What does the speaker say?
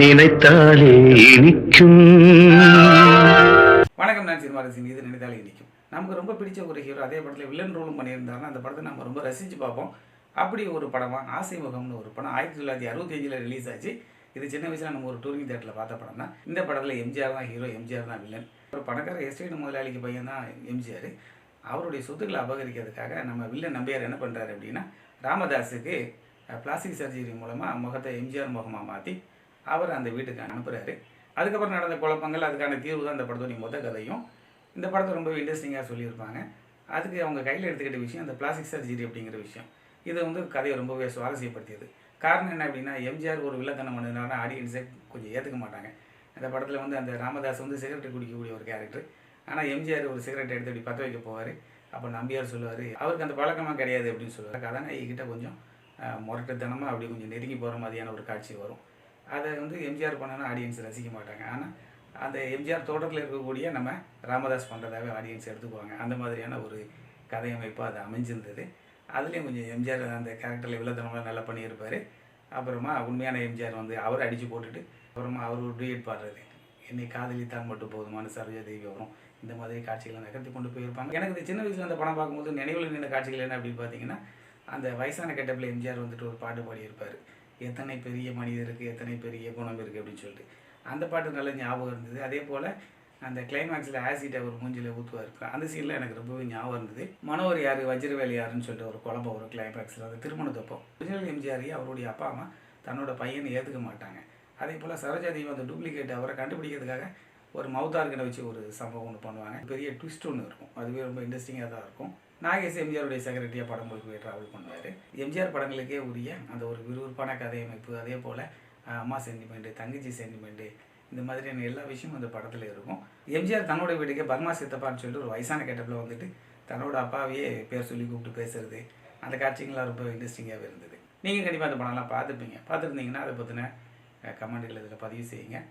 நினைத்தாலே இனிக்கும். வணக்கம், நான் சினிமா ரசிகன். இது நினைத்தாலே இனிக்கும். நமக்கு ரொம்ப பிடிச்ச ஒரு ஹீரோ அதே படத்தில் வில்லன் ரோலும் பண்ணியிருந்தாருன்னா அந்த படத்தை நம்ம ரொம்ப ரசித்து பார்ப்போம். அப்படி ஒரு படமாக ஆசை முகம்னு ஒரு படம் 1965 ரிலீஸ் ஆச்சு. இது சின்ன வயசில் நம்ம ஒரு டூரிங் தேட்டரில் பார்த்த படம் தான். இந்த படத்தில் எம்ஜிஆர் தான் ஹீரோ, எம்ஜிஆர் தான் வில்லன். ஒரு பணக்கார எஸ்டேட் முதலாளிக்கு பையன் தான் எம்ஜிஆர். அவருடைய சொத்துக்களை அபகரிக்கிறதுக்காக நம்ம வில்லன் நம்பியார் என்ன பண்ணுறாரு அப்படின்னா, ராமதாஸுக்கு பிளாஸ்டிக் சர்ஜரி மூலமாக முகத்தை எம்ஜிஆர் முகமாக மாற்றி அவர் அந்த வீட்டுக்கு அனுப்புகிறாரு. அதுக்கப்புறம் நடந்த குழப்பங்கள், அதுக்கான தீர்வு தான் இந்த படத்துடைய மொத்த கதையும். இந்த படத்தை ரொம்ப இன்ட்ரெஸ்டிங்காக சொல்லியிருப்பாங்க. அதுக்கு அவங்க கையில் எடுத்துக்கிட்ட விஷயம் அந்த பிளாஸ்டிக் சர்ஜரி அப்படிங்கிற விஷயம். இது கதையை ரொம்பவே சுவாரஸ்யப்படுத்தியது. காரணம் என்ன அப்படின்னா, எம்ஜிஆர் ஒரு வில்லத்தனம் பண்ணினாருன்னா ஆடியன்ஸை கொஞ்சம் ஏற்றுக்க மாட்டாங்க. இந்த படத்தில் அந்த ராமதாஸ் சிகரெட் குடிக்கக்கூடிய ஒரு கேரக்டர். ஆனால் எம்ஜிஆர் ஒரு சிகரெட் எடுத்து அப்படி பற்ற வைக்க போவார். அப்போ நம்பியார் சொல்லுவார், அவருக்கு அந்த பழக்கமாக கிடையாது அப்படின்னு சொல்லுவார். கதாநாயகிட்ட கொஞ்சம் முரட்டுத்தனமாக அப்படி கொஞ்சம் நெருங்கி போகிற மாதிரியான ஒரு காட்சி வரும். அதை எம்ஜிஆர் பண்ணனா ஆடியன்ஸ் ரசிக்க மாட்டாங்க. ஆனால் அந்த எம்ஜிஆர் தோட்டத்தில் இருக்கக்கூடிய நம்ம ராமதாஸ் பண்ணுறதாவே ஆடியன்ஸ் எடுத்துக்குவாங்க. அந்த மாதிரியான ஒரு கதையமைப்பாக அது அமைஞ்சிருந்தது. அதுலேயும் கொஞ்சம் எம்ஜிஆர் அந்த கேரக்டரில் வில்லத்தனமாக நல்லா பண்ணியிருப்பார். அப்புறமா உண்மையான எம்ஜிஆர் அவரை அடித்து போட்டுட்டு அப்புறமா அவர் ஒரு டூயட் பாடுறது, என்னை காதலித்தான் மட்டும் போதுமான சரோஜா தேவி வரும். இந்த மாதிரி காட்சிகளை நகர்த்தி கொண்டு போயிருப்பாங்க. எனக்கு இந்த சின்ன வயசில் அந்த படம் பார்க்கும்போது நினைவில் நின்ற காட்சிகள் என்ன அப்படின்னு பார்த்தீங்கன்னா, அந்த வயசான கெட்டப்பில் எம்ஜிஆர் ஒரு பாட்டு பாடியிருப்பார், எத்தனை பெரிய மனிதருக்கு எத்தனை பெரிய குணம் இருக்குது அப்படின்னு சொல்லிட்டு. அந்த பாட்டு நல்ல ஞாபகம் இருந்தது. அதே போல் அந்த கிளைமேக்ஸில் ஆசிட் அவர் மூஞ்சில் ஊற்றுவார். அந்த சீனில் எனக்கு ரொம்பவே ஞாபகம் இருந்தது. மனோர் யார் வஜ்ரவேல் யாருன்னு சொல்லிட்டு ஒரு குழப்பம் ஒரு கிளைமேக்ஸில் அந்த திருமணத்தப்போ ஒரிஜினல் எம்ஜிஆரையும் அவருடைய அப்பா அம்மா தன்னோட பையனை ஏற்றுக்க மாட்டாங்க. அதே போல் சரோஜா தேவி அந்த டூப்ளிகேட் அவரை கண்டுபிடிக்கிறதுக்காக ஒரு மவுத்தார்கிட்ட வச்சு ஒரு சம்பவம் ஒன்று பண்ணுவாங்க. பெரிய ட்விஸ்ட் ஒன்று இருக்கும். அதுவே ரொம்ப இன்ட்ரெஸ்டிங்காக தான் இருக்கும். நாகேஷ் எம்ஜிஆருடைய செக்ரட்டரியாக படம் போய் ட்ராவல் பண்ணுவார். எம்ஜிஆர் படங்களுக்கே உரிய அந்த ஒரு விறுவிறுப்பான கதையமைப்பு, அதே போல் அம்மா சென்டிமெண்ட்டு, தங்கச்சி சென்டிமெண்ட்டு, இந்த மாதிரியான எல்லா விஷயமும் அந்த படத்தில் இருக்கும். எம்ஜிஆர் தன்னோட வீட்டுக்கே பர்மா சித்தப்பான்னு சொல்லிட்டு ஒரு வயசான கெட்டப்பில் தன்னோட அப்பாவையே பேர் சொல்லி கூப்பிட்டு பேசுறது, அந்த காட்சிகள்லாம் ரொம்ப இன்ட்ரெஸ்டிங்காகவே இருந்தது. நீங்கள் கண்டிப்பாக அந்த படம்லாம் பார்த்துருப்பீங்க. பார்த்துருந்தீங்கன்னா அதை பற்றின கமெண்ட்டுகள் இதில் பதிவு செய்யுங்க.